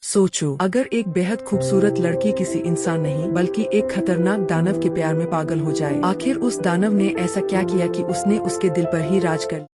सोचो, अगर एक बेहद खूबसूरत लड़की किसी इंसान नहीं बल्कि एक खतरनाक दानव के प्यार में पागल हो जाए। आखिर उस दानव ने ऐसा क्या किया कि उसने उसके दिल पर ही राज कर।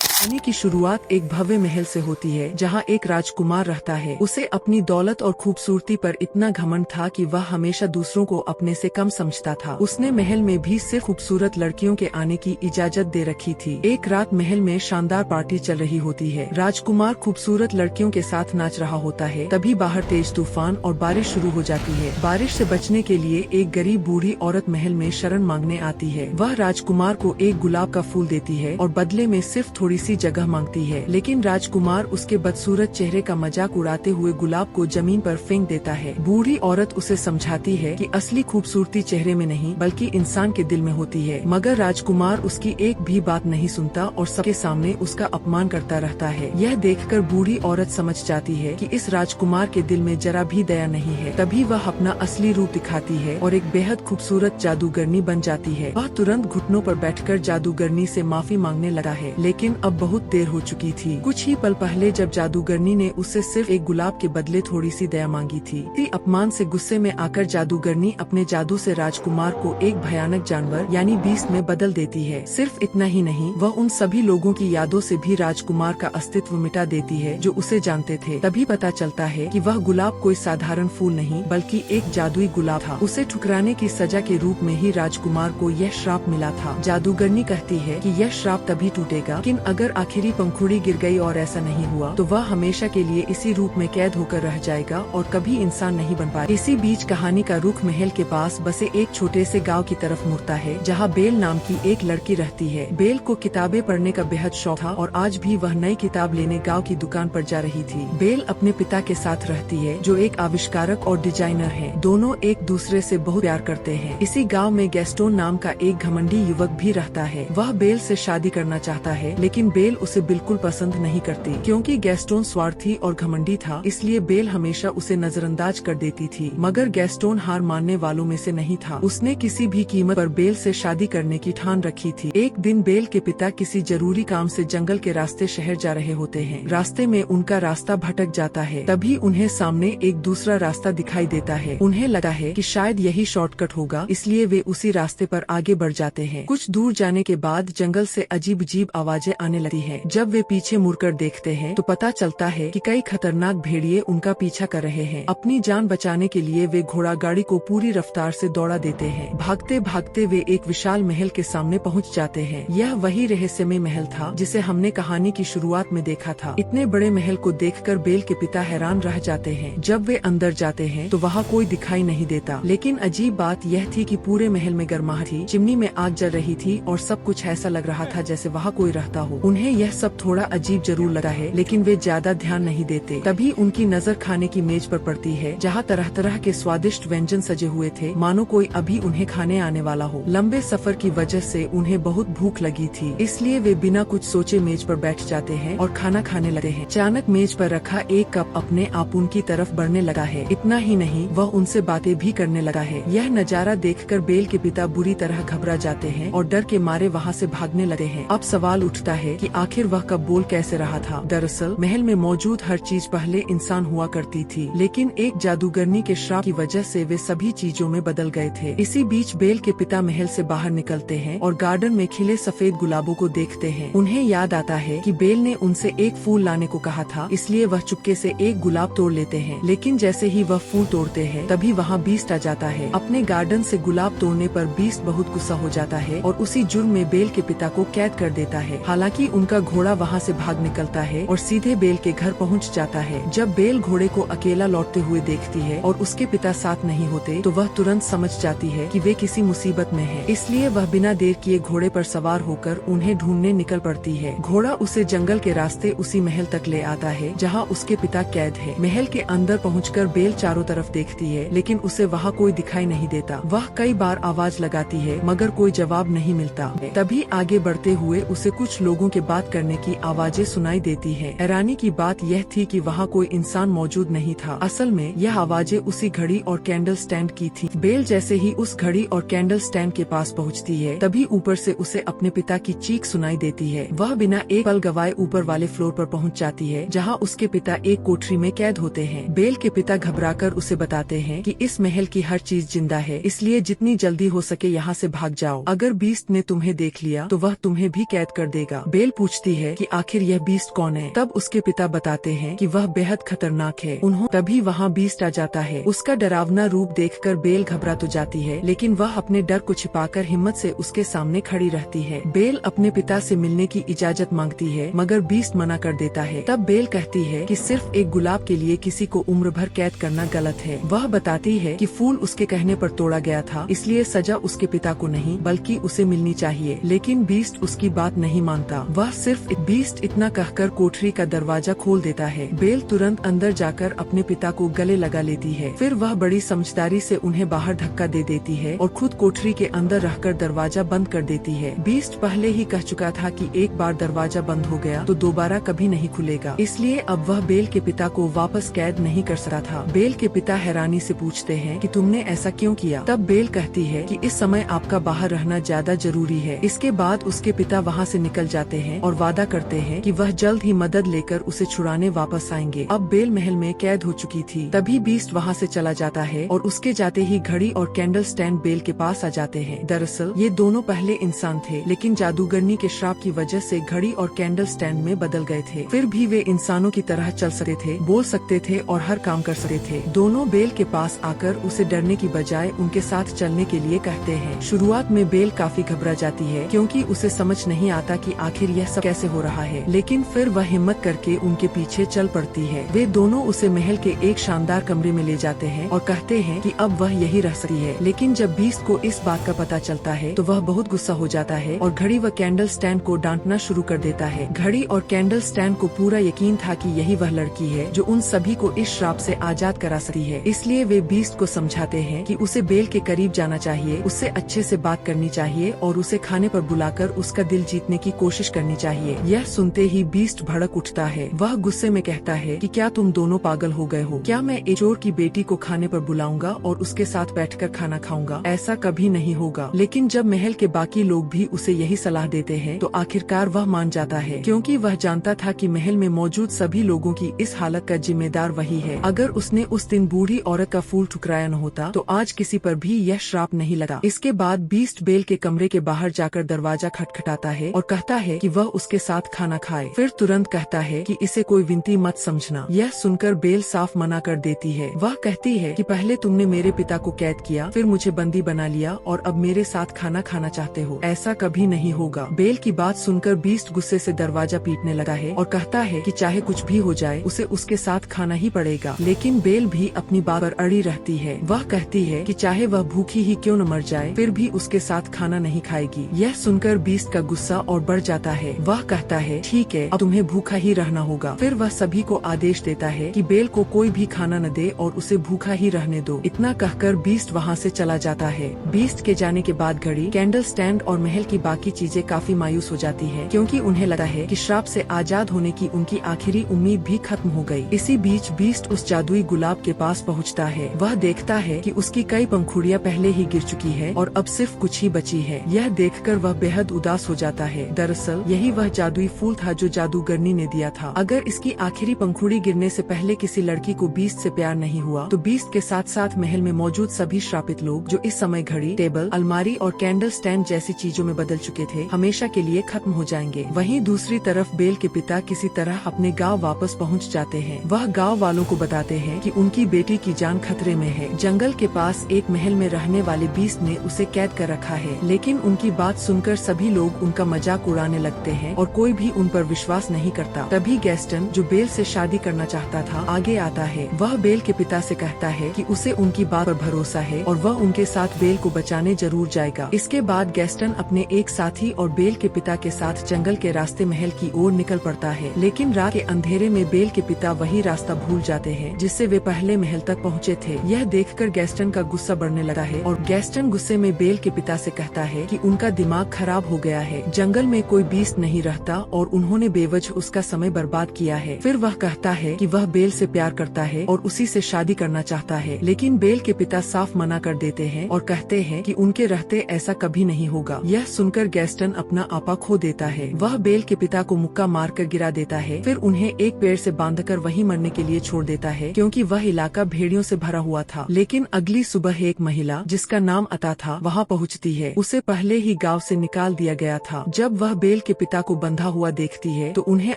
कहानी की शुरुआत एक भव्य महल से होती है जहां एक राजकुमार रहता है। उसे अपनी दौलत और खूबसूरती पर इतना घमंड था कि वह हमेशा दूसरों को अपने से कम समझता था। उसने महल में भी सिर्फ खूबसूरत लड़कियों के आने की इजाजत दे रखी थी। एक रात महल में शानदार पार्टी चल रही होती है। राजकुमार खूबसूरत लड़कियों के साथ नाच रहा होता है। तभी बाहर तेज तूफान और बारिश शुरू हो जाती है। बारिश से बचने के लिए एक गरीब बूढ़ी औरत महल में शरण मांगने आती है। वह राजकुमार को एक गुलाब का फूल देती है और बदले में सिर्फ थोड़ी सी जगह मांगती है। लेकिन राजकुमार उसके बदसूरत चेहरे का मजाक उड़ाते हुए गुलाब को जमीन पर फेंक देता है। बूढ़ी औरत उसे समझाती है कि असली खूबसूरती चेहरे में नहीं बल्कि इंसान के दिल में होती है, मगर राजकुमार उसकी एक भी बात नहीं सुनता और सबके सामने उसका अपमान करता रहता है। यह देखकर बूढ़ी औरत समझ जाती है कि इस राजकुमार के दिल में जरा भी दया नहीं है। तभी वह अपना असली रूप दिखाती है और एक बेहद खूबसूरत जादूगरनी बन जाती है। वह तुरंत घुटनों पर बैठकर जादूगरनी से माफी मांगने लगा है, लेकिन अब बहुत देर हो चुकी थी। कुछ ही पल पहले जब जादूगरनी ने उससे सिर्फ एक गुलाब के बदले थोड़ी सी दया मांगी थी। अपमान से गुस्से में आकर जादूगरनी अपने जादू से राजकुमार को एक भयानक जानवर यानी बीस्ट में बदल देती है। सिर्फ इतना ही नहीं, वह उन सभी लोगों की यादों से भी राजकुमार का अस्तित्व मिटा देती है जो उसे जानते थे। तभी पता चलता है कि वह गुलाब कोई साधारण फूल नहीं बल्कि एक जादुई गुलाब था। उसे ठुकराने की सजा के रूप में ही राजकुमार को यह श्राप मिला था। जादूगरनी कहती है कि यह श्राप तभी टूटेगा लेकिन अगर आखिरी पंखुड़ी गिर गई और ऐसा नहीं हुआ तो वह हमेशा के लिए इसी रूप में कैद होकर रह जाएगा और कभी इंसान नहीं बन पाएगा। इसी बीच कहानी का रुख महल के पास बसे एक छोटे से गांव की तरफ मुड़ता है जहां बेल नाम की एक लड़की रहती है। बेल को किताबें पढ़ने का बेहद शौक था और आज भी वह नई किताब लेने गाँव की दुकान पर जा रही थी। बेल अपने पिता के साथ रहती है जो एक आविष्कारक और डिजाइनर है। दोनों एक दूसरे से बहुत प्यार करते हैं। इसी गाँव में गैस्टोन नाम का एक घमंडी युवक भी रहता है। वह बेल से शादी करना चाहता है लेकिन बेल उसे बिल्कुल पसंद नहीं करती क्योंकि गैस्टोन स्वार्थी और घमंडी था, इसलिए बेल हमेशा उसे नजरअंदाज कर देती थी। मगर गैस्टोन हार मानने वालों में से नहीं था। उसने किसी भी कीमत पर बेल से शादी करने की ठान रखी थी। एक दिन बेल के पिता किसी जरूरी काम से जंगल के रास्ते शहर जा रहे होते हैं। रास्ते में उनका रास्ता भटक जाता है। तभी उन्हें सामने एक दूसरा रास्ता दिखाई देता है। उन्हें लगा है कि शायद यही शॉर्टकट होगा, इसलिए वे उसी रास्ते पर आगे बढ़ जाते हैं। कुछ दूर जाने के बाद जंगल से अजीब अजीब आवाजें आने लगती है। जब वे पीछे मुड़कर देखते हैं तो पता चलता है कि कई खतरनाक भेड़िए उनका पीछा कर रहे हैं। अपनी जान बचाने के लिए वे घोड़ा गाड़ी को पूरी रफ्तार से दौड़ा देते हैं। भागते भागते वे एक विशाल महल के सामने पहुंच जाते हैं। यह वही रहस्यमय महल था जिसे हमने कहानी की शुरुआत में देखा था। इतने बड़े महल को देखकर बेल के पिता हैरान रह जाते हैं। जब वे अंदर जाते हैं तो वहाँ कोई दिखाई नहीं देता, लेकिन अजीब बात यह थी कि पूरे महल में गर्माहट थी। चिमनी में आग जल रही थी और सब कुछ ऐसा लग रहा था जैसे वहाँ कोई रहता हो। उन्हें यह सब थोड़ा अजीब जरूर लगा है लेकिन वे ज्यादा ध्यान नहीं देते। तभी उनकी नजर खाने की मेज पर पड़ती है जहाँ तरह तरह के स्वादिष्ट व्यंजन सजे हुए थे, मानो कोई अभी उन्हें खाने आने वाला हो। लंबे सफर की वजह से उन्हें बहुत भूख लगी थी, इसलिए वे बिना कुछ सोचे मेज पर बैठ जाते हैं और खाना खाने लगते हैं। अचानक मेज पर रखा एक कप अपने आप उनकी तरफ बढ़ने लगा है। इतना ही नहीं, वह उनसे बातें भी करने लगा है। यह नजारा देखकर बेल के पिता बुरी तरह घबरा जाते हैं और डर के मारे वहाँ से भागने लगते हैं। अब सवाल उठता है कि आखिर वह कब बोल कैसे रहा था। दरअसल महल में मौजूद हर चीज पहले इंसान हुआ करती थी, लेकिन एक जादूगरनी के श्राप की वजह से वे सभी चीजों में बदल गए थे। इसी बीच बेल के पिता महल से बाहर निकलते हैं और गार्डन में खिले सफेद गुलाबों को देखते हैं। उन्हें याद आता है कि बेल ने उनसे एक फूल लाने को कहा था, इसलिए वह चुपके से एक गुलाब तोड़ लेते हैं। लेकिन जैसे ही वह फूल तोड़ते हैं तभी वहाँ बीस्ट आ जाता है। अपने गार्डन से गुलाब तोड़ने पर बीस्ट बहुत गुस्सा हो जाता है और उसी जुर्म में बेल के पिता को कैद कर देता है। हालांकि उनका घोड़ा वहाँ से भाग निकलता है और सीधे बेल के घर पहुँच जाता है। जब बेल घोड़े को अकेला लौटते हुए देखती है और उसके पिता साथ नहीं होते तो वह तुरंत समझ जाती है कि वे किसी मुसीबत में हैं। इसलिए वह बिना देर किए घोड़े पर सवार होकर उन्हें ढूंढने निकल पड़ती है। घोड़ा उसे जंगल के रास्ते उसी महल तक ले आता है जहाँ उसके पिता कैद है। महल के अंदर पहुंचकर बेल चारों तरफ देखती है लेकिन उसे वहाँ कोई दिखाई नहीं देता। वह कई बार आवाज लगाती है मगर कोई जवाब नहीं मिलता। तभी आगे बढ़ते हुए उसे कुछ लोगों के के बात करने की आवाजें सुनाई देती है। हैरानी की बात यह थी कि वहाँ कोई इंसान मौजूद नहीं था। असल में यह आवाजें उसी घड़ी और कैंडल स्टैंड की थी। बेल जैसे ही उस घड़ी और कैंडल स्टैंड के पास पहुँचती है, तभी ऊपर से उसे अपने पिता की चीख सुनाई देती है। वह बिना एक पल गवाए ऊपर वाले फ्लोर पर पहुँच जाती है, जहाँ उसके पिता एक कोठरी में कैद होते हैं। बेल के पिता घबराकर उसे बताते हैं कि इस महल की हर चीज जिंदा है, इसलिए जितनी जल्दी हो सके यहाँ से भाग जाओ। अगर बीस्ट ने तुम्हें देख लिया तो वह तुम्हें भी कैद कर देगा। बेल पूछती है कि आखिर यह बीस्ट कौन है। तब उसके पिता बताते हैं कि वह बेहद खतरनाक है। तभी वहाँ बीस्ट आ जाता है। उसका डरावना रूप देखकर बेल घबरा तो जाती है, लेकिन वह अपने डर को छिपाकर हिम्मत से उसके सामने खड़ी रहती है। बेल अपने पिता से मिलने की इजाजत मांगती है, मगर बीस्ट मना कर देता है। तब बेल कहती है कि सिर्फ एक गुलाब के लिए किसी को उम्र भर कैद करना गलत है। वह बताती है कि फूल उसके कहने पर तोड़ा गया था, इसलिए सजा उसके पिता को नहीं बल्कि उसे मिलनी चाहिए। लेकिन बीस्ट उसकी बात नहीं मानता। वह सिर्फ बीस्ट इतना कहकर कोठरी का दरवाजा खोल देता है। बेल तुरंत अंदर जाकर अपने पिता को गले लगा लेती है। फिर वह बड़ी समझदारी से उन्हें बाहर धक्का दे देती है और खुद कोठरी के अंदर रहकर दरवाजा बंद कर देती है। बीस्ट पहले ही कह चुका था कि एक बार दरवाजा बंद हो गया तो दोबारा कभी नहीं खुलेगा, इसलिए अब वह बेल के पिता को वापस कैद नहीं कर सकता था। बेल के पिता हैरानी से पूछते हैं कि तुमने ऐसा क्यों किया। तब बेल कहती है कि इस समय आपका बाहर रहना ज्यादा जरूरी है। इसके बाद उसके पिता वहाँ से निकल जाते हैं और वादा करते हैं कि वह जल्द ही मदद लेकर उसे छुड़ाने वापस आएंगे। अब बेल महल में कैद हो चुकी थी। तभी बीस्ट वहाँ से चला जाता है और उसके जाते ही घड़ी और कैंडल स्टैंड बेल के पास आ जाते हैं। दरअसल ये दोनों पहले इंसान थे, लेकिन जादूगरनी के श्राप की वजह से घड़ी और कैंडल स्टैंड में बदल गए थे। फिर भी वे इंसानों की तरह चल सकते थे, बोल सकते थे और हर काम कर सकते थे। दोनों बेल के पास आकर उसे डरने की बजाय उनके साथ चलने के लिए कहते हैं। शुरुआत में बेल काफी घबरा जाती है, क्योंकि उसे समझ नहीं आता कि आखिर यह सब कैसे हो रहा है, लेकिन फिर वह हिम्मत करके उनके पीछे चल पड़ती है। वे दोनों उसे महल के एक शानदार कमरे में ले जाते हैं और कहते हैं कि अब वह यही रह सकती है। लेकिन जब बीस्ट को इस बात का पता चलता है तो वह बहुत गुस्सा हो जाता है और घड़ी व कैंडल स्टैंड को डांटना शुरू कर देता है। घड़ी और कैंडल स्टैंड को पूरा यकीन था कि यही वह लड़की है जो उन सभी को इस श्राप से आजाद करा सकती है। इसलिए वे बीस्ट को समझाते हैं कि उसे बेल के करीब जाना चाहिए, उससे अच्छे से बात करनी चाहिए और उसे खाने पर बुलाकर उसका दिल जीतने की कोशिश करनी चाहिए। यह सुनते ही बीस्ट भड़क उठता है। वह गुस्से में कहता है कि क्या तुम दोनों पागल हो गए हो? क्या मैं एक चोर की बेटी को खाने पर बुलाऊंगा और उसके साथ बैठकर खाना खाऊंगा? ऐसा कभी नहीं होगा। लेकिन जब महल के बाकी लोग भी उसे यही सलाह देते हैं तो आखिरकार वह मान जाता है, क्योंकि वह जानता था कि महल में मौजूद सभी लोगों की इस हालत का जिम्मेदार वही है। अगर उसने उस दिन बूढ़ी औरत का फूल ठुकराया न होता तो आज किसी पर भी यह श्राप नहीं लगा। इसके बाद बीस्ट बेल के कमरे के बाहर जाकर दरवाजा खटखटाता है और कहता है कि वह उसके साथ खाना खाए। फिर तुरंत कहता है कि इसे कोई विनती मत समझना। यह सुनकर बेल साफ मना कर देती है। वह कहती है कि पहले तुमने मेरे पिता को कैद किया, फिर मुझे बंदी बना लिया और अब मेरे साथ खाना खाना चाहते हो। ऐसा कभी नहीं होगा। बेल की बात सुनकर बीस्ट गुस्से से दरवाजा पीटने लगा है और कहता है कि चाहे कुछ भी हो जाए उसे उसके साथ खाना ही पड़ेगा। लेकिन बेल भी अपनी बात पर अड़ी रहती है। वह कहती है कि चाहे वह भूखी ही क्यों न मर जाए, फिर भी उसके साथ खाना नहीं खाएगी। यह सुनकर बीस्ट का गुस्सा और बढ़ जाता है। वह कहता है ठीक है, अब तुम्हें भूखा ही रहना होगा। फिर वह सभी को आदेश देता है कि बेल को कोई भी खाना न दे और उसे भूखा ही रहने दो। इतना कहकर बीस्ट वहाँ से चला जाता है। बीस्ट के जाने के बाद घड़ी, कैंडल स्टैंड और महल की बाकी चीजें काफी मायूस हो जाती है, क्योंकि उन्हें लगता है कि श्राप से आजाद होने की उनकी आखिरी उम्मीद भी खत्म हो गई। इसी बीच बीस्ट उस जादुई गुलाब के पास पहुंचता है। वह देखता है कि उसकी कई पंखुड़ियां पहले ही गिर चुकी है और अब सिर्फ कुछ ही बची है। यह देखकर वह बेहद उदास हो जाता है। दरअसल यही वह जादुई फूल था जो जादूगरनी ने दिया था। अगर इसकी आखिरी पंखुड़ी गिरने से पहले किसी लड़की को बीस्ट से प्यार नहीं हुआ तो बीस्ट के साथ साथ महल में मौजूद सभी श्रापित लोग जो इस समय घड़ी, टेबल, अलमारी और कैंडल स्टैंड जैसी चीजों में बदल चुके थे, हमेशा के लिए खत्म हो जाएंगे। वहीं दूसरी तरफ बेल के पिता किसी तरह अपने गांव वापस पहुंच जाते हैं। वह गांव वालों को बताते हैं कि उनकी बेटी की जान खतरे में है। जंगल के पास एक महल में रहने वाले बीस्ट ने उसे कैद कर रखा है। लेकिन उनकी बात सुनकर सभी लोग उनका मजाक उड़ाने लगते हैं और कोई भी उन पर विश्वास नहीं करता। तभी गैस्टन, जो बेल से शादी करना चाहता था, आगे आता है। वह बेल के पिता से कहता है कि उसे उनकी बात पर भरोसा है और वह उनके साथ बेल को बचाने जरूर जाएगा। इसके बाद गैस्टन अपने एक साथी और बेल के पिता के साथ जंगल के रास्ते महल की ओर निकल पड़ता है। लेकिन रात के अंधेरे में बेल के पिता वही रास्ता भूल जाते हैं जिससे वे पहले महल तक पहुँचे थे। यह देखकर गैस्टन का गुस्सा बढ़ने लगा है और गैस्टन गुस्से में बेल के पिता से कहता है कि उनका दिमाग खराब हो गया है। जंगल में कोई बीस्ट बीस्ट नहीं रहता और उन्होंने बेवजह उसका समय बर्बाद किया है। फिर वह कहता है कि वह बेल से प्यार करता है और उसी से शादी करना चाहता है, लेकिन बेल के पिता साफ मना कर देते हैं और कहते हैं कि उनके रहते ऐसा कभी नहीं होगा। यह सुनकर गैस्टन अपना आपा खो देता है। वह बेल के पिता को मुक्का मारकर गिरा देता है, फिर उन्हें एक पेड़ से बांधकर वहीं मरने के लिए छोड़ देता है, क्योंकि वह इलाका भेड़ियों से भरा हुआ था। लेकिन अगली सुबह एक महिला जिसका नाम अता था वहाँ पहुँचती है। उसे पहले ही गाँव से निकाल दिया गया था। जब वह बेल के पिता को बंधा हुआ देखती है तो उन्हें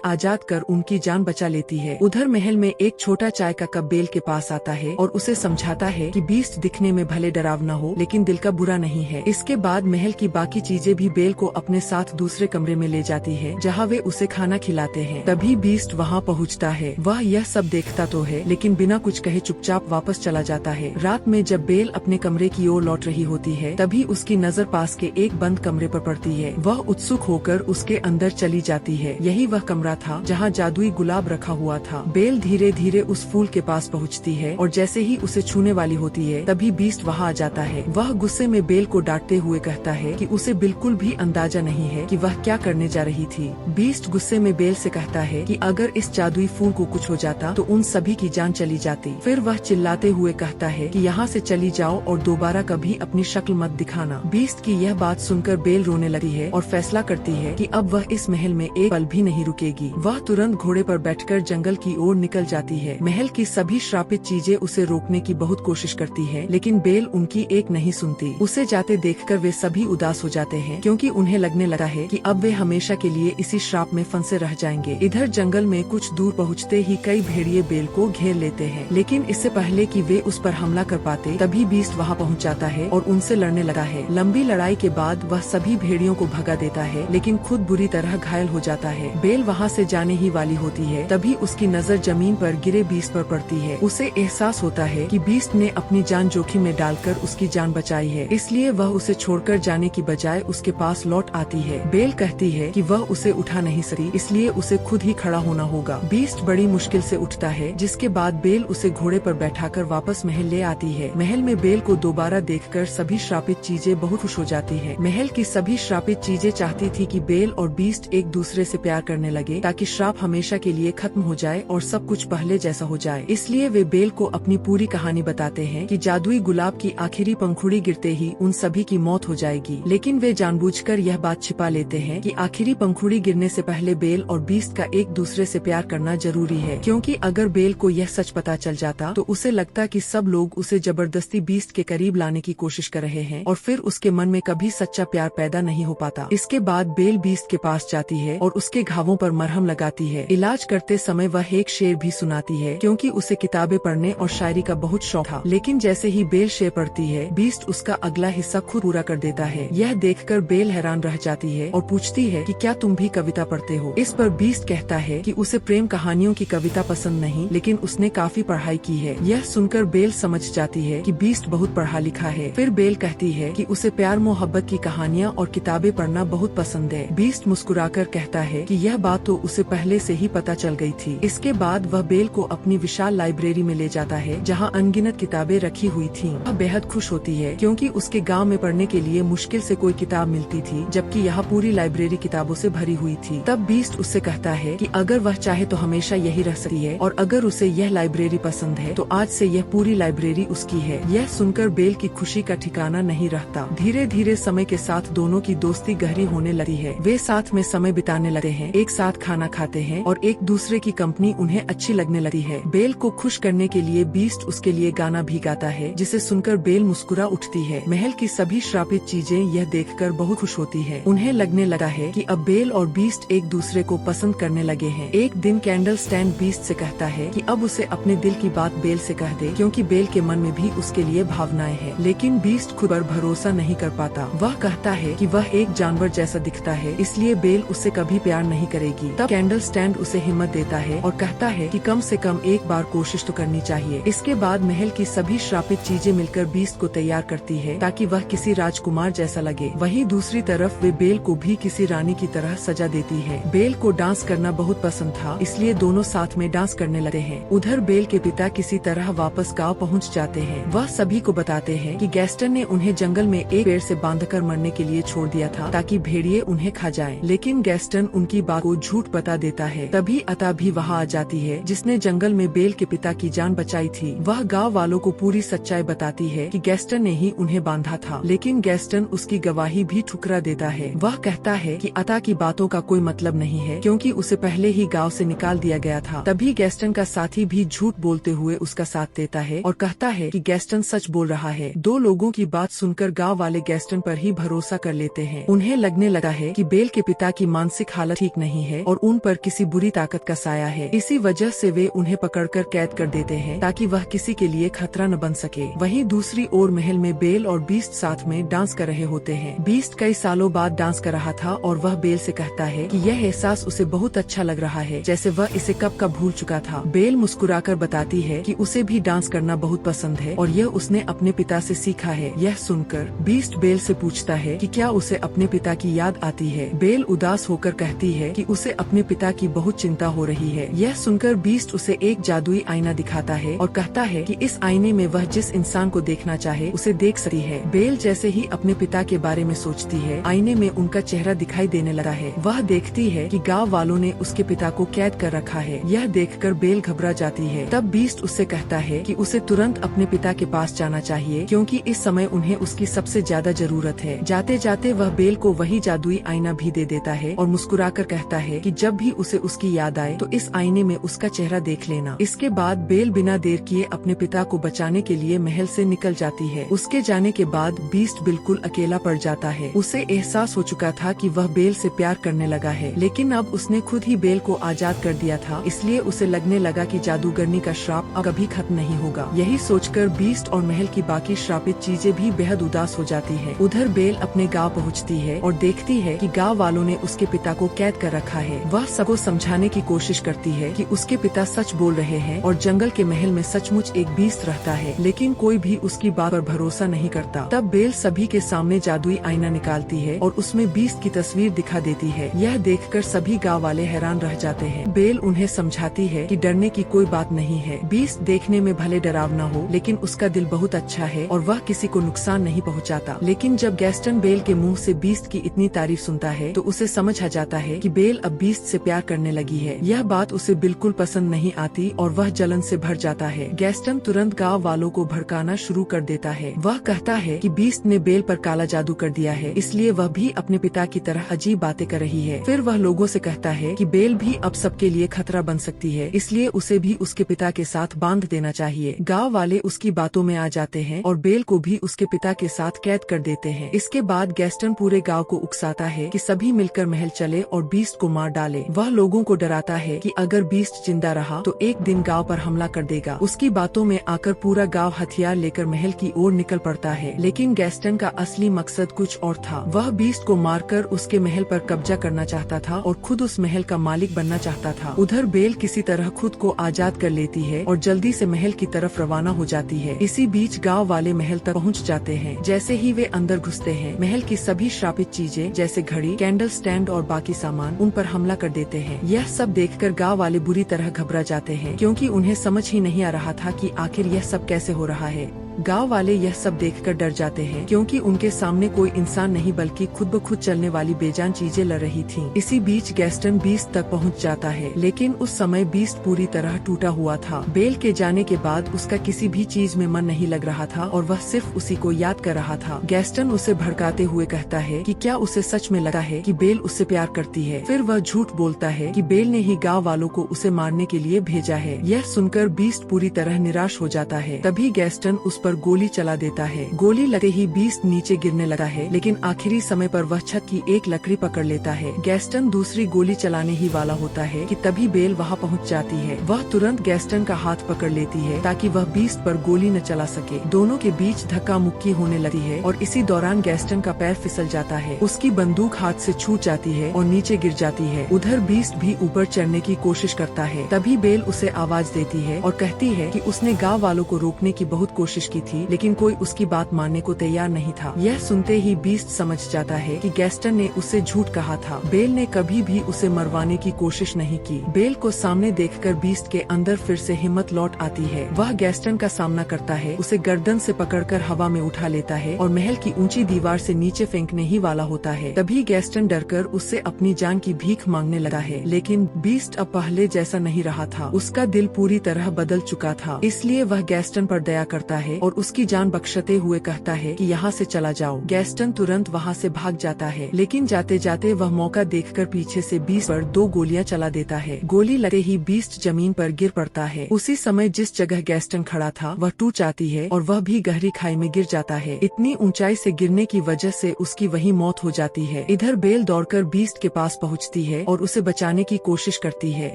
आजाद कर उनकी जान बचा लेती है। उधर महल में एक छोटा चाय का कप बेल के पास आता है और उसे समझाता है कि बीस्ट दिखने में भले डरावना हो लेकिन दिल का बुरा नहीं है। इसके बाद महल की बाकी चीजें भी बेल को अपने साथ दूसरे कमरे में ले जाती है, जहाँ वे उसे खाना खिलाते हैं। तभी बीस्ट वहाँ पहुँचता है। वह यह सब देखता तो है लेकिन बिना कुछ कहे चुपचाप वापस चला जाता है। रात में जब बेल अपने कमरे की ओर लौट रही होती है तभी उसकी नजर पास के एक बंद कमरे पर पड़ती है। वह उत्सुक होकर उसके अंदर चली जाती है। यही वह कमरा था जहाँ जादुई गुलाब रखा हुआ था। बेल धीरे धीरे उस फूल के पास पहुँचती है और जैसे ही उसे छूने वाली होती है तभी बीस्ट वहाँ आ जाता है। वह गुस्से में बेल को डांटते हुए कहता है कि उसे बिल्कुल भी अंदाजा नहीं है कि वह क्या करने जा रही थी। बीस्ट गुस्से में बेल से कहता है कि अगर इस जादुई फूल को कुछ हो जाता तो उन सभी की जान चली जाती। फिर वह चिल्लाते हुए कहता है कि यहाँ से चली जाओ और दोबारा कभी अपनी शक्ल मत दिखाना। बीस्ट की यह बात सुनकर बेल रोने लगती है और फैसला करती है कि अब वह इस महल में एक पल भी नहीं रुकेगी। वह तुरंत घोड़े पर बैठकर जंगल की ओर निकल जाती है। महल की सभी श्रापित चीजें उसे रोकने की बहुत कोशिश करती है, लेकिन बेल उनकी एक नहीं सुनती। उसे जाते देखकर वे सभी उदास हो जाते हैं, क्योंकि उन्हें लगने लगा है कि अब वे हमेशा के लिए इसी श्राप में फंसे रह जाएंगे। इधर जंगल में कुछ दूर पहुँचते ही कई भेड़िए बेल को घेर लेते हैं, लेकिन इससे पहले कि वे उस पर हमला कर पाते तभी बीस्ट वहाँ पहुँच जाता है और उनसे लड़ने लगा है। लंबी लड़ाई के बाद वह सभी भेड़ियों को भगा देता है, लेकिन खुद बुरी तरह घायल हो जाता है। बेल वहाँ से जाने ही वाली होती है तभी उसकी नजर जमीन पर गिरे बीस्ट पर पड़ती है। उसे एहसास होता है कि बीस्ट ने अपनी जान जोखिम में डालकर उसकी जान बचाई है, इसलिए वह उसे छोड़कर जाने की बजाय उसके पास लौट आती है। बेल कहती है कि वह उसे उठा नहीं सकती, इसलिए उसे खुद ही खड़ा होना होगा। बीस्ट बड़ी मुश्किल से उठता है, जिसके बाद बेल उसे घोड़े पर बैठाकर वापस महल ले आती है। महल में बेल को दोबारा देखकर सभी श्रापित चीजें बहुत खुश हो जाती है। महल की सभी श्रापित चीजें चाहती थी कि बेल और बीस्ट एक दूसरे से प्यार करने लगे, ताकि श्राप हमेशा के लिए खत्म हो जाए और सब कुछ पहले जैसा हो जाए। इसलिए वे बेल को अपनी पूरी कहानी बताते हैं कि जादुई गुलाब की आखिरी पंखुड़ी गिरते ही उन सभी की मौत हो जाएगी, लेकिन वे जानबूझकर यह बात छिपा लेते हैं कि आखिरी पंखुड़ी गिरने से पहले बेल और बीस्ट का एक दूसरे से प्यार करना जरूरी है, क्योंकि अगर बेल को यह सच पता चल जाता तो उसे लगता कि सब लोग उसे जबरदस्ती बीस्ट के करीब लाने की कोशिश कर रहे हैं और फिर उसके मन में कभी सच्चा प्यार पैदा नहीं हो पाता। इसके बाद बेल बीस्ट के पास जाती है और उसके घावों पर मरहम लगाती है। इलाज करते समय वह एक शेर भी सुनाती है, क्योंकि उसे किताबें पढ़ने और शायरी का बहुत शौक था। लेकिन जैसे ही बेल शेर पढ़ती है, बीस्ट उसका अगला हिस्सा खुद पूरा कर देता है। यह देखकर बेल हैरान रह जाती है और पूछती है कि क्या तुम भी कविता पढ़ते हो? इस पर बीस्ट कहता है कि उसे प्रेम कहानियों की कविता पसंद नहीं, लेकिन उसने काफी पढ़ाई की है। यह सुनकर बेल समझ जाती है कि बीस्ट बहुत पढ़ा लिखा है। फिर बेल कहती है कि उसे प्यार मोहब्बत की कहानियाँ और किताबें पढ़ना बहुत पसंद है। बीस्ट मुस्कुराकर कहता है कि यह बात तो उसे पहले से ही पता चल गई थी। इसके बाद वह बेल को अपनी विशाल लाइब्रेरी में ले जाता है, जहाँ अनगिनत किताबें रखी हुई थीं। वह बेहद खुश होती है, क्योंकि उसके गांव में पढ़ने के लिए मुश्किल से कोई किताब मिलती थी, जबकि यहाँ पूरी लाइब्रेरी किताबों से भरी हुई थी। तब बीस्ट उससे कहता है कि अगर वह चाहे तो हमेशा यही रह सकती है, और अगर उसे यह लाइब्रेरी पसंद है तो आज से यह पूरी लाइब्रेरी उसकी है। यह सुनकर बेल की खुशी का ठिकाना नहीं रहता। धीरे धीरे समय के साथ दोनों की दोस्ती गहरी होने लगती है। वे साथ में समय बिताने लगते हैं, एक साथ खाना खाते हैं और एक दूसरे की कंपनी उन्हें अच्छी लगने लगती है। बेल को खुश करने के लिए बीस्ट उसके लिए गाना भी गाता है, जिसे सुनकर बेल मुस्कुरा उठती है। महल की सभी श्रापित चीजें यह देखकर बहुत खुश होती है। उन्हें लगने लगा है कि अब बेल और बीस्ट एक दूसरे को पसंद करने लगे हैं। एक दिन कैंडल स्टैंड बीस्ट से कहता है कि अब उसे अपने दिल की बात बेल से कह दे, क्योंकि बेल के मन में भी उसके लिए भावनाएं हैं। लेकिन बीस्ट खुद पर भरोसा नहीं कर पाता। वह कहता है कि वह एक जानवर जैसा दिखता है, इसलिए बेल उससे कभी प्यार नहीं करेगी। तब कैंडल स्टैंड उसे हिम्मत देता है और कहता है कि कम से कम एक बार कोशिश तो करनी चाहिए। इसके बाद महल की सभी श्रापित चीजें मिलकर बीस्ट को तैयार करती है, ताकि वह किसी राजकुमार जैसा लगे। वहीं दूसरी तरफ वे बेल को भी किसी रानी की तरह सजा देती है। बेल को डांस करना बहुत पसंद था, इसलिए दोनों साथ में डांस करने लगते हैं। उधर बेल के पिता किसी तरह वापस गाँव पहुँच जाते हैं। वह सभी को बताते हैं कि गैस्टन ने उन्हें जंगल में एक पेड़ से बांधकर मरने के लिए छोड़ दिया था, ताकि भेड़िए उन्हें खा जाएं। लेकिन गैस्टन उनकी बात को झूठ बता देता है। तभी अता भी वहाँ आ जाती है, जिसने जंगल में बेल के पिता की जान बचाई थी। वह गाँव वालों को पूरी सच्चाई बताती है कि गैस्टन ने ही उन्हें बांधा था। लेकिन गैस्टन उसकी गवाही भी ठुकरा देता है। वह कहता है कि अता की बातों का कोई मतलब नहीं है, क्योंकि उसे पहले ही गाँव से निकाल दिया गया था। तभी गैस्टन का साथी भी झूठ बोलते हुए उसका साथ देता है और कहता है कि गैस्टन सच बोल रहा है। दो लोगों की बात सुनकर गाँव वाले गैस्टन पर ही भरोसा कर लेते हैं। उन्हें लगने लगा है कि बेल के पिता की मानसिक हालत ठीक नहीं है और उन पर किसी बुरी ताकत का साया है। इसी वजह से वे उन्हें पकड़कर कैद कर देते हैं, ताकि वह किसी के लिए खतरा न बन सके। वहीं दूसरी ओर महल में बेल और बीस्ट साथ में डांस कर रहे होते हैं। बीस्ट कई सालों बाद डांस कर रहा था और वह बेल से कहता है कि यह एहसास उसे बहुत अच्छा लग रहा है, जैसे वह इसे कब का भूल चुका था। बेल मुस्कुराकर बताती है कि उसे भी डांस करना बहुत पसंद है और यह उसने अपने पिता से सीखा है। यह सुनकर बीस्ट बेल से पूछता है कि क्या उसे अपने पिता की याद आती है। बेल उदास होकर कहती है कि उसे अपने पिता की बहुत चिंता हो रही है। यह सुनकर बीस्ट उसे एक जादुई आईना दिखाता है और कहता है कि इस आईने में वह जिस इंसान को देखना चाहे उसे देख सकती है। बेल जैसे ही अपने पिता के बारे में सोचती है, आईने में उनका चेहरा दिखाई देने लगा है। वह देखती है कि गाँव वालों ने उसके पिता को कैद कर रखा है। यह देखकर बेल घबरा जाती है। तब बीस्ट उससे कहता है कि उसे तुरंत अपने पिता के पास जाना चाहिए, क्योंकि इस समय उन्हें उसकी सबसे ज्यादा जरूरत है। जाते जाते वह बेल को वही जादुई आईना भी दे देता है और मुस्कुराकर कहता है कि जब भी उसे उसकी याद आए तो इस आईने में उसका चेहरा देख लेना। इसके बाद बेल बिना देर किए अपने पिता को बचाने के लिए महल से निकल जाती है। उसके जाने के बाद बीस्ट बिल्कुल अकेला पड़ जाता है। उसे एहसास हो चुका था कि वह बेल से प्यार करने लगा है, लेकिन अब उसने खुद ही बेल को आजाद कर दिया था। इसलिए उसे लगने लगा कि जादूगरनी का श्राप अब कभी खत्म नहीं होगा। यही सोचकर बीस्ट और महल की बाकी श्रापित चीजें भी बेहद उदास हो जाती है। उधर बेल अपने गांव पहुंचती है और देखती है कि गांव वालों ने उसके पिता को कैद कर रखा है। वह सबको समझाने की कोशिश करती है कि उसके पिता सच बोल रहे हैं और जंगल के महल में सचमुच एक बीस्ट रहता है, लेकिन कोई भी उसकी बात पर भरोसा नहीं करता। तब बेल सभी के सामने जादुई आईना निकालती है और उसमें बीस्ट की तस्वीर दिखा देती है। यह देखकर सभी गाँव वाले हैरान रह जाते हैं। बेल उन्हें समझाती है कि डरने की कोई बात नहीं है। बीस्ट देखने में भले डरावना हो, लेकिन उसका दिल बहुत अच्छा है और वह किसी को नुकसान नहीं पहुंचाता। लेकिन जब गैस्टन बेल के मुंह से बीस्ट की इतनी तारीफ सुनता है तो उसे समझ आ जाता है कि बेल अब बीस्ट से प्यार करने लगी है। यह बात उसे बिल्कुल पसंद नहीं आती और वह जलन से भर जाता है। गैस्टन तुरंत गाँव वालों को भड़काना शुरू कर देता है। वह कहता है कि बीस्ट ने बेल पर काला जादू कर दिया है, इसलिए वह भी अपने पिता की तरह अजीब बातें कर रही है। फिर वह लोगों से कहता है कि बेल भी अब सबके लिए खतरा बन सकती है, इसलिए उसे भी उसके पिता के साथ बांध देना चाहिए। गाँव वाले उसकी बातों में आ जाते हैं और बेल को भी उसके पिता के साथ कैद कर देते हैं। इसके बाद गैस्टन पूरे गाँव को उकसाता है कि सभी मिलकर महल चले और बीस्ट को मार डाले। वह लोगों को डराता है कि अगर बीस्ट जिंदा रहा तो एक दिन गाँव पर हमला कर देगा। उसकी बातों में आकर पूरा गाँव हथियार लेकर महल की ओर निकल पड़ता है। लेकिन गैस्टन का असली मकसद कुछ और था। वह बीस्ट को मारकर उसके महल पर कब्जा करना चाहता था और खुद उस महल का मालिक बनना चाहता था। उधर बेल किसी तरह खुद को आजाद कर लेती है और जल्दी से महल की तरफ रवाना हो जाती है। इसी बीच गांव वाले महल तक पहुंच जाते हैं। जैसे ही वे अंदर घुसते हैं, महल की सभी श्रापित चीजें जैसे घड़ी, कैंडल स्टैंड और बाकी सामान उन पर हमला कर देते हैं। यह सब देखकर गांव वाले बुरी तरह घबरा जाते हैं, क्योंकि उन्हें समझ ही नहीं आ रहा था कि आखिर यह सब कैसे हो रहा है। गांव वाले यह सब देखकर डर जाते हैं, क्योंकि उनके सामने कोई इंसान नहीं बल्कि खुद ब खुद चलने वाली बेजान चीजें लड़ रही थीं। इसी बीच गैस्टन बीस्ट तक पहुंच जाता है, लेकिन उस समय बीस्ट पूरी तरह टूटा हुआ था। बेल के जाने के बाद उसका किसी भी चीज में मन नहीं लग रहा था और वह सिर्फ उसी को याद कर रहा था। गैस्टन उसे भड़काते हुए कहता है कि क्या उसे सच में लगा है कि बेल उससे प्यार करती है। फिर वह झूठ बोलता है कि बेल ने ही गाँव वालों को उसे मारने के लिए भेजा है। यह सुनकर बीस्ट पूरी तरह निराश हो जाता है। तभी गैस्टन उस पर गोली चला देता है। गोली लगते ही बीस्ट नीचे गिरने लगा है, लेकिन आखिरी समय पर वह छत की एक लकड़ी पकड़ लेता है। गैस्टन दूसरी गोली चलाने ही वाला होता है कि तभी बेल वहां पहुंच जाती है। वह तुरंत गैस्टन का हाथ पकड़ लेती है ताकि वह बीस्ट पर गोली न चला सके। दोनों के बीच धक्का मुक्की होने लगती है और इसी दौरान गैस्टन का पैर फिसल जाता है। उसकी बंदूक हाथ से छूट जाती है और नीचे गिर जाती है। उधर बीस्ट भी ऊपर चढ़ने की कोशिश करता है। तभी बेल उसे आवाज देती है और कहती है कि उसने गाँव वालों को रोकने की बहुत कोशिश की थी, लेकिन कोई उसकी बात मानने को तैयार नहीं था। यह सुनते ही बीस्ट समझ जाता है कि गैस्टन ने उससे झूठ कहा था। बेल ने कभी भी उसे मरवाने की कोशिश नहीं की। बेल को सामने देखकर बीस्ट के अंदर फिर से हिम्मत लौट आती है। वह गैस्टन का सामना करता है, उसे गर्दन से पकड़कर हवा में उठा लेता है और महल की ऊंची दीवार से नीचे फेंकने ही वाला होता है। तभी गैस्टन डरकर उससे अपनी जान की भीख मांगने लगा है। लेकिन बीस्ट अब पहले जैसा नहीं रहा था। उसका दिल पूरी तरह बदल चुका था, इसलिए वह गैस्टन पर दया करता है और उसकी जान बख्शते हुए कहता है कि यहाँ से चला जाओ। गैस्टन तुरंत वहाँ से भाग जाता है, लेकिन जाते जाते वह मौका देखकर पीछे से बीस्ट पर 2 गोलियां चला देता है। गोली लगते ही बीस्ट जमीन पर गिर पड़ता है। उसी समय जिस जगह गैस्टन खड़ा था वह टूट जाती है और वह भी गहरी खाई में गिर जाता है। इतनी ऊंचाई से गिरने की वजह से उसकी वही मौत हो जाती है। इधर बेल दौड़कर बीस्ट के पास पहुंचती है और उसे बचाने की कोशिश करती है,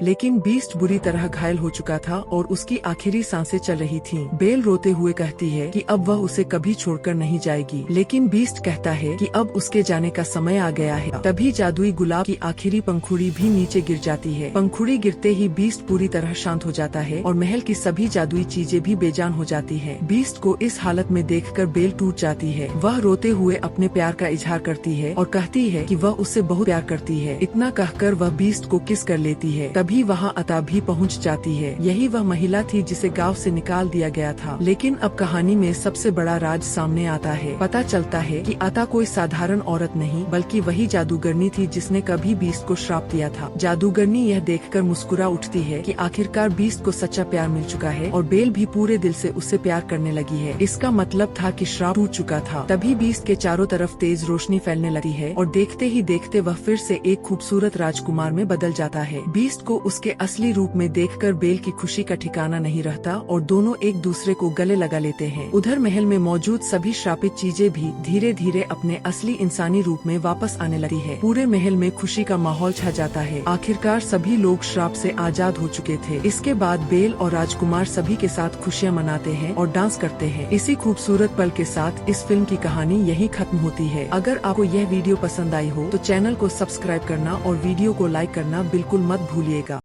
लेकिन बीस्ट बुरी तरह घायल हो चुका था और उसकी आखिरी सांसें चल रही थीं। बेल रोते हुए कहती है कि अब वह उसे कभी छोड़कर नहीं जाएगी, लेकिन बीस्ट कहता है कि अब उसके जाने का समय आ गया है। तभी जादुई गुलाब की आखिरी पंखुड़ी भी नीचे गिर जाती है। पंखुड़ी गिरते ही बीस्ट पूरी तरह शांत हो जाता है और महल की सभी जादुई चीजें भी बेजान हो जाती है। बीस्ट को इस हालत में देखकर बेल टूट जाती है। वह रोते हुए अपने प्यार का इजहार करती है और कहती है कि वह उससे बहुत प्यार करती है। इतना कहकर वह बीस्ट को किस कर लेती है। तभी वहाँ अता भी पहुँच जाती है। यही वह महिला थी जिसे गाँव से निकाल दिया गया था। लेकिन अब कहानी में सबसे बड़ा राज सामने आता है। पता चलता है कि अता कोई साधारण औरत नहीं बल्कि वही जादूगरनी थी जिसने कभी बीस्ट को श्राप दिया था। जादूगरनी यह देखकर मुस्कुरा उठती है कि आखिरकार बीस्ट को सच्चा प्यार मिल चुका है और बेल भी पूरे दिल से उससे प्यार करने लगी है। इसका मतलब था कि श्राप टूट चुका था। तभी बीस्ट के चारों तरफ तेज रोशनी फैलने लगी है और देखते ही देखते वह फिर से एक खूबसूरत राजकुमार में बदल जाता है। बीस्ट को उसके असली रूप में देखकर बेल की खुशी का ठिकाना नहीं रहता और दोनों एक दूसरे को गले लगा लेते हैं। उधर महल में मौजूद सभी श्रापित चीजें भी धीरे धीरे अपने असली इंसानी रूप में वापस आने लगी है। पूरे महल में खुशी का माहौल छा जाता है। आखिरकार सभी लोग श्राप से आजाद हो चुके थे। इसके बाद बेल और राजकुमार सभी के साथ खुशियाँ मनाते हैं और डांस करते हैं। इसी खूबसूरत पल के साथ इस फिल्म की कहानी यहीं खत्म होती है। अगर आपको यह वीडियो पसंद आई हो तो चैनल को सब्सक्राइब करना और वीडियो को लाइक करना बिल्कुल मत भूलिएगा।